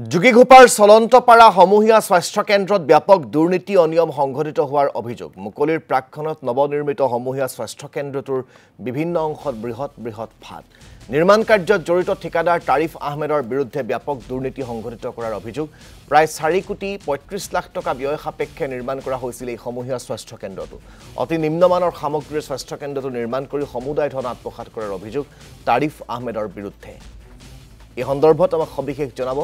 যোগীঘোপাৰ চলন্তপাৰা সমূহীয়া স্বাস্থ্য কেন্দ্ৰত ব্যাপক দুৰ্নীতি অনিয়ম সংঘটিত হোৱাৰ অভিযোগ মুকলিৰ প্ৰাক্ষণত নৱনিৰ্মিত সমূহীয়া স্বাস্থ্য কেন্দ্ৰটোৰ বিভিন্ন অংশত বৃহৎ ফাট নিৰ্মাণ কাৰ্যত জড়িত ঠিকাদাৰ তাৰিফ আহমেদৰ বিৰুদ্ধে ব্যাপক দুৰ্নীতি সংঘটিত কৰাৰ অভিযোগ প্ৰায় 4 কোটি 35 লাখ টকা ব্যয় সাপেক্ষে নিৰ্মাণ কৰা হৈছিল এই সমূহীয়া স্বাস্থ্য কেন্দ্ৰটো অতি নিম্নমানৰ সামগ্ৰীৰ স্বাস্থ্য কেন্দ্ৰটো নিৰ্মাণ কৰি সমুদায় ধন আত্মসাৎ কৰাৰ অভিযোগ তাৰিফ আহমেদৰ বিৰুদ্ধে এই সন্দৰ্ভত আমাক সবিশেষ জনাব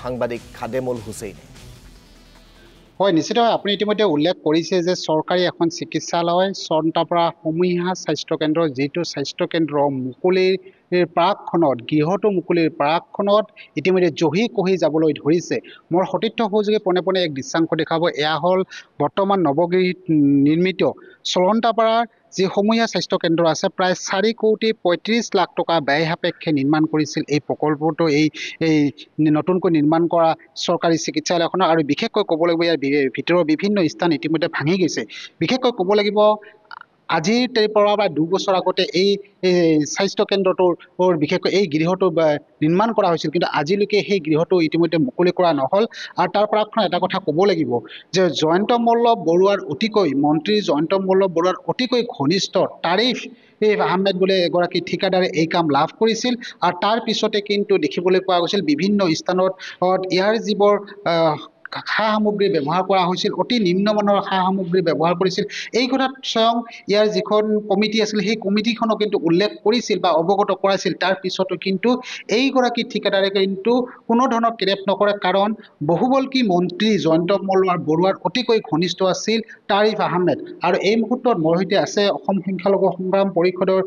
সাংবাদিক খাদেমুল হুছেইন হয় নিশ্চিতভাৱে আপুনি ইতিমধ্যে উল্লেখ কৰিছে যে চৰকাৰী এখন চিকিৎসালয় চলন্তপাৰা সমূহীয়া স্বাস্থ্য কেন্দ্ৰ যিটো স্বাস্থ্য কেন্দ্ৰ মুকলিৰ প্ৰাকখনত গৃহটো মুকলিৰ প্ৰাকখনত ইতিমধ্যে জহি কহি যাবলৈ ধৰিছে মোৰ সতীৰ্থ সহযোগী পনে পনে এক দৃশ্যাংশ দেখাব এয়া হ'ল বৰ্তমান নৱগৃহীত নিৰ্মিত চলন্তপাৰাৰ যি সমূহীয়া স্বাস্থ্য কেন্দ্ৰ আছে প্ৰায় 4 কোটি 35 লাখ টকা ব্যয় সাপেক্ষে নিৰ্মাণ কৰিছিল এই প্ৰকল্পটো এই নতুনকৈ নিৰ্মাণ কৰা চৰকাৰী চিকিৎসালয়খনৰ আৰু বিশেষকৈ ক'ব লাগিব ইয়াৰ ভিতৰৰ বিভিন্ন স্থান ইতিমধ্যে ভাঙি গৈছে বিশেষকৈ ক'ব লাগিব আজিৰ পৰা প্ৰায় 2 বছৰ আগতে এই স্বাস্থ্য কেন্দ্ৰটোৰ বিশেষকৈ এই গৃহটো নিৰ্মাণ কৰা হৈছিল কিন্তু আজিলৈকে সেই গৃহটো ইতিমধ্যে মুকলি কৰা নহল আৰু তাৰ প্ৰাকখন এটা কথা ক'ব লাগিব যে জয়ন্ত মল্ল বৰুৱাৰ অতিকৈ মন্ত্ৰী জয়ন্ত মল্ল বৰুৱাৰ অতিকৈ ঘনিষ্ঠ তাৰিফ আহমেদ বোলে এগৰাকী ঠিকাদাৰে এই কাম লাভ কৰিছিল আৰু তাৰ পিছতে কিন্তু দেখিবলৈ পোৱা গৈছিল বিভিন্ন স্থানত ইয়াৰ যিবোৰ সা সামগ্ৰী ব্যৱহাৰ কৰা হৈছিল অতি নিম্নমানৰ সা সামগ্ৰী ব্যৱহাৰ কৰিছিল এই কথাত স্বয়ং ইয়াৰ যিখন কমিটি আছিল সেই কমিটিখনক কিন্তু উল্লেখ কৰিছিল বা অৱগত কৰাইছিল তাৰ পিছতো কিন্তু এইগৰাকী ঠিকাদাৰে কিন্তু কোনো ধৰণৰ ক্ৰেপ নকৰে কাৰণ বহুবল্কী মন্ত্ৰী জয়ন্ত মল্ল বৰুৱাৰ অতিকৈ ঘনিষ্ঠ আছিল তাৰিফ আহমেদ আৰু এই মুহূৰ্তত মোৰ সৈতে আছে অসম সংখ্যালঘু সংগ্ৰাম পৰিষদৰ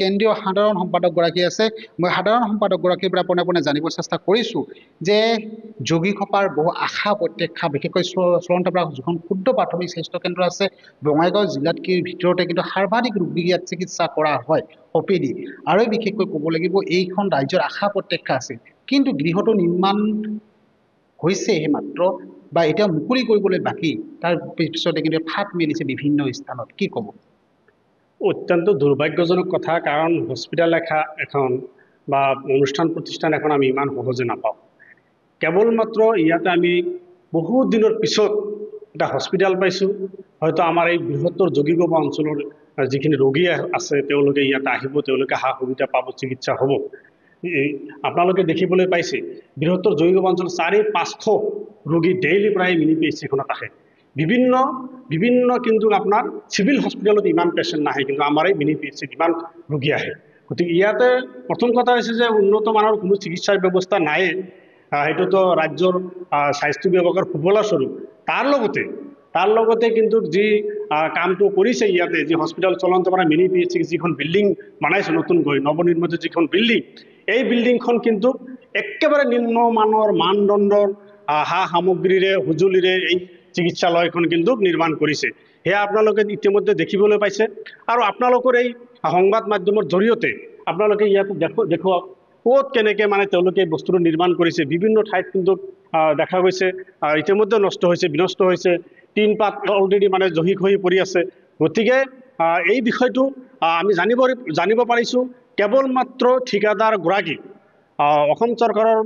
কেন্দ্ৰীয় সাধাৰণ সম্পাদকগৰাকী আছে মই সাধাৰণ সম্পাদকগৰাকীৰ পৰা পোনে পোনে জানিব চেষ্টা কৰিছোঁ যে যোগীঘোপাৰ বহু আশা প্ৰত্যাশা বিশেষকৈ চলন্তপাৰা যিখন ক্ষুদ্ৰ প্ৰাথমিক স্বাস্থ্য কেন্দ্ৰ আছে বঙাইগাঁও জিলাত ভিতৰতে কিন্তু সৰ্বাধিক ৰোগী ইয়াত চিকিৎসা কৰা হয় OPD আৰু বিশেষকৈ ক'ব লাগিব এইখন ৰাজ্যৰ আশা প্ৰত্যাশা আছে কিন্তু গৃহটো নিৰ্মাণ হৈছেহে মাত্ৰ বা এতিয়া মুকলি কৰিবলৈ বাকী তাৰ পিছতে কিন্তু ফাট মেলিছে বিভিন্ন স্থানত কি ক'ব অত্যন্ত দুৰ্ভাগ্যজনক কথা কাৰণ হস্পিটেল এখন বা অনুষ্ঠান প্ৰতিষ্ঠান এখন আমি ইমান সহজে নাপাওঁ কেৱল মাত্ৰ ইয়াতে আমি বহুত দিনৰ পিছত এটা হস্পিটেল পাইছোঁ হয়তো আমাৰ এই বৃহত্তৰ যোগীঘোপা অঞ্চলৰ যিখিনি ৰোগী আছে তেওঁলোকে ইয়াতে আহিব তেওঁলোকে সা সুবিধা পাব চিকিৎসা হ'ব আপোনালোকে দেখিবলৈ পাইছে বৃহত্তৰ যোগীঘোপা অঞ্চলৰ 400-500 ৰোগী ডেইলি প্ৰায় মিনি PHCখনত আহে বিভিন্ন কিন্তু আপোনাৰ চিভিল হস্পিটেলত ইমান পেচেণ্ট নাহে কিন্তু আমাৰ এই মিনি PHCত ইমান ৰোগী আহে গতিকে ইয়াতে প্ৰথম কথা হৈছে যে উন্নত মানৰ কোনো চিকিৎসাৰ ব্যৱস্থা নাই সেইটোতো ৰাজ্যৰ স্বাস্থ্য বিভাগৰ সুফলস্বৰূপ তাৰ লগতে কিন্তু যি কামটো কৰিছে ইয়াতে যি হস্পিটেল চলন্তপাৰা মিনি PHC যিখন বিল্ডিং বনাইছে নতুনকৈ নৱনিৰ্মিত যিখন বিল্ডিং এই বিল্ডিংখন কিন্তু একেবাৰে নিম্নমানৰ মানদণ্ডৰ সা সামগ্ৰীৰে সঁজুলিৰে এই চিকিৎসালয়খন কিন্তু নিৰ্মাণ কৰিছে সেয়া আপোনালোকে ইতিমধ্যে দেখিবলৈ পাইছে আৰু আপোনালোকৰ এই সংবাদ মাধ্যমৰ জৰিয়তে আপোনালোকে ইয়াত দেখুৱাওক ক'ত কেনেকৈ মানে তেওঁলোকে বস্তুটো নিৰ্মাণ কৰিছে বিভিন্ন ঠাইত কিন্তু দেখা গৈছে ইতিমধ্যে নষ্ট হৈছে বিনষ্ট হৈছে টিন পাত অলৰেডি মানে জহি খহি পৰি আছে গতিকে এই বিষয়টো আমি জানিব পাৰিছোঁ কেৱল মাত্ৰ ঠিকাদাৰ গৰাকী অসম চৰকাৰৰ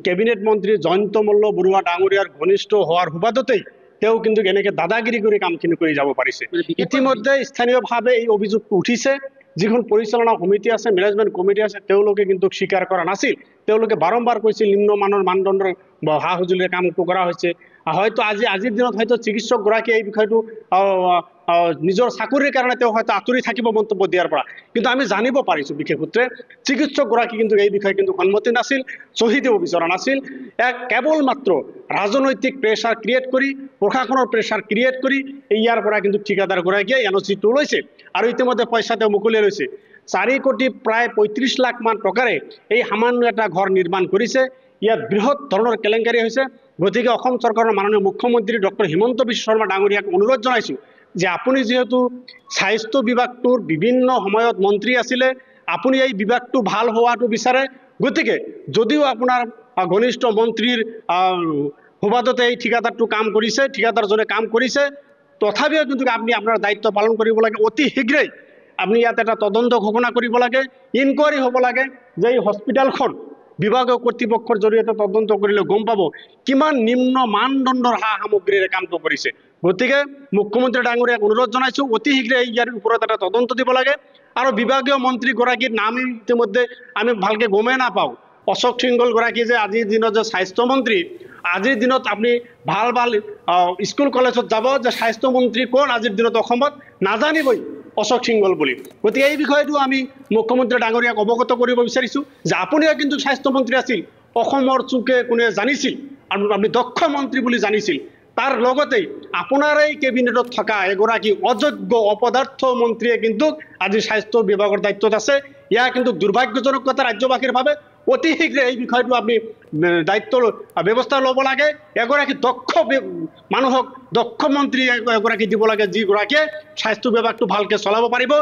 কেবিনেট মন্ত্ৰী জয়ন্ত মল্ল বৰুৱা ডাঙৰীয়াৰ ঘনিষ্ঠ হোৱাৰ সুবাদতেই তেওঁ কিন্তু এনেকৈ দাদাগিৰি কৰি কামখিনি কৰি যাব পাৰিছে ইতিমধ্যে স্থানীয়ভাৱে এই অভিযোগটো উঠিছে যিখন পৰিচালনা সমিতি আছে মেনেজমেণ্ট কমিটি আছে তেওঁলোকে কিন্তু স্বীকাৰ কৰা নাছিল তেওঁলোকে বাৰম্বাৰ কৈছিল নিম্নমানৰ মানদণ্ডৰ সা সঁজুলিৰে কামটো কৰা হৈছে হয়তো আজিৰ দিনত হয়তো চিকিৎসকগৰাকীয়ে এই বিষয়টো নিজৰ চাকৰিৰ কাৰণে তেওঁ হয়তো আঁতৰি থাকিব মন্তব্য দিয়াৰ পৰা কিন্তু আমি জানিব পাৰিছোঁ বিশেষ সূত্ৰে চিকিৎসকগৰাকী কিন্তু এই বিষয়ে কিন্তু সন্মতি নাছিল চহী দিব বিচৰা নাছিল কেৱল মাত্ৰ ৰাজনৈতিক প্ৰেছাৰ ক্ৰিয়েট কৰি প্ৰশাসনৰ প্ৰেছাৰ ক্ৰিয়েট কৰি ইয়াৰ পৰা কিন্তু ঠিকাদাৰগৰাকীয়ে এনঅ'চিটো লৈছে আৰু ইতিমধ্যে পইচা তেওঁ মুকলিয়াই লৈছে 4 কোটি প্ৰায় 35 লাখ মান টকাৰে এই সামান্য এটা ঘৰ নিৰ্মাণ কৰিছে ইয়াত বৃহৎ ধৰণৰ কেলেংকাৰী হৈছে গতিকে অসম চৰকাৰৰ মাননীয় মুখ্যমন্ত্ৰী ডক্টৰ হিমন্ত বিশ্ব শৰ্মা ডাঙৰীয়াক অনুৰোধ জনাইছোঁ যে আপুনি যিহেতু স্বাস্থ্য বিভাগটোৰ বিভিন্ন সময়ত মন্ত্ৰী আছিলে আপুনি এই বিভাগটো ভাল হোৱাটো বিচাৰে গতিকে যদিও আপোনাৰ ঘনিষ্ঠ মন্ত্ৰীৰ সুবাদতে এই ঠিকাদাৰটো কাম কৰিছে ঠিকাদাৰজনে কাম কৰিছে তথাপিও কিন্তু আপুনি আপোনাৰ দায়িত্ব পালন কৰিব লাগে অতি শীঘ্ৰেই আপনি ইয়াত এটা তদন্ত ঘোষণা কৰিব লাগে ইনকোয়াৰি হ'ব লাগে যে এই হস্পিটালখন বিভাগীয় কৰ্তৃপক্ষৰ জৰিয়তে তদন্ত কৰিলে গম পাব কিমান নিম্ন মানদণ্ডৰ সা সামগ্ৰীৰে কামটো কৰিছে গতিকে মুখ্যমন্ত্ৰী ডাঙৰীয়াক অনুৰোধ জনাইছোঁ অতি শীঘ্ৰে ইয়াৰ ওপৰত এটা তদন্ত দিব লাগে আৰু বিভাগীয় মন্ত্ৰীগৰাকীৰ নাম ইতিমধ্যে আমি ভালকৈ গমেই নাপাওঁ অশোক সিংহল গৰাকী যে আজিৰ দিনত যে স্বাস্থ্যমন্ত্ৰী আজিৰ দিনত আপুনি ভাল ভাল স্কুল কলেজত যাব যে স্বাস্থ্যমন্ত্ৰী কোন আজিৰ দিনত অসমত নাজানিবই অশোক সিংহল বুলি গতিকে এই বিষয়টো আমি মুখ্যমন্ত্ৰী ডাঙৰীয়াক অৱগত কৰিব বিচাৰিছোঁ যে আপুনিও কিন্তু স্বাস্থ্যমন্ত্ৰী আছিল অসমৰ চুকে কোনে জানিছিল আৰু আপুনি দক্ষ মন্ত্ৰী বুলি জানিছিল তাৰ লগতেই আপোনাৰ এই কেবিনেটত থকা এগৰাকী অযোগ্য অপদাৰ্থ মন্ত্ৰীয়ে কিন্তু আজি স্বাস্থ্য বিভাগৰ দায়িত্বত আছে ইয়াৰ কিন্তু দুৰ্ভাগ্যজনক কথা ৰাজ্যবাসীৰ বাবে অতি শীঘ্ৰে এই বিষয়টো আপুনি দায়িত্ব ব্যৱস্থা ল'ব লাগে এগৰাকী দক্ষ মানুহক দক্ষ মন্ত্ৰী এগৰাকী দিব লাগে যিগৰাকীয়ে স্বাস্থ্য বিভাগটো ভালকৈ চলাব পাৰিব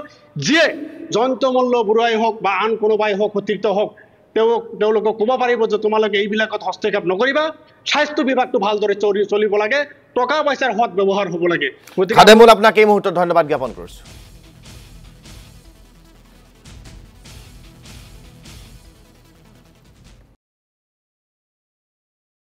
যিয়ে জয়ন্ত মল্ল বৰুৱাই হওক বা আন কোনোবাই হওক অতিৰিক্ত হওক তেওঁলোকক ক'ব পাৰিব যে তোমালোকে এইবিলাকত হস্তক্ষেপ নকৰিবা স্বাস্থ্য বিভাগটো ভালদৰে চলিব লাগে টকা পইচাৰ সৎ ব্যৱহাৰ হ'ব লাগে খাদেমুল আপোনাক এই মুহূৰ্তত ধন্যবাদ জ্ঞাপন কৰিছোঁ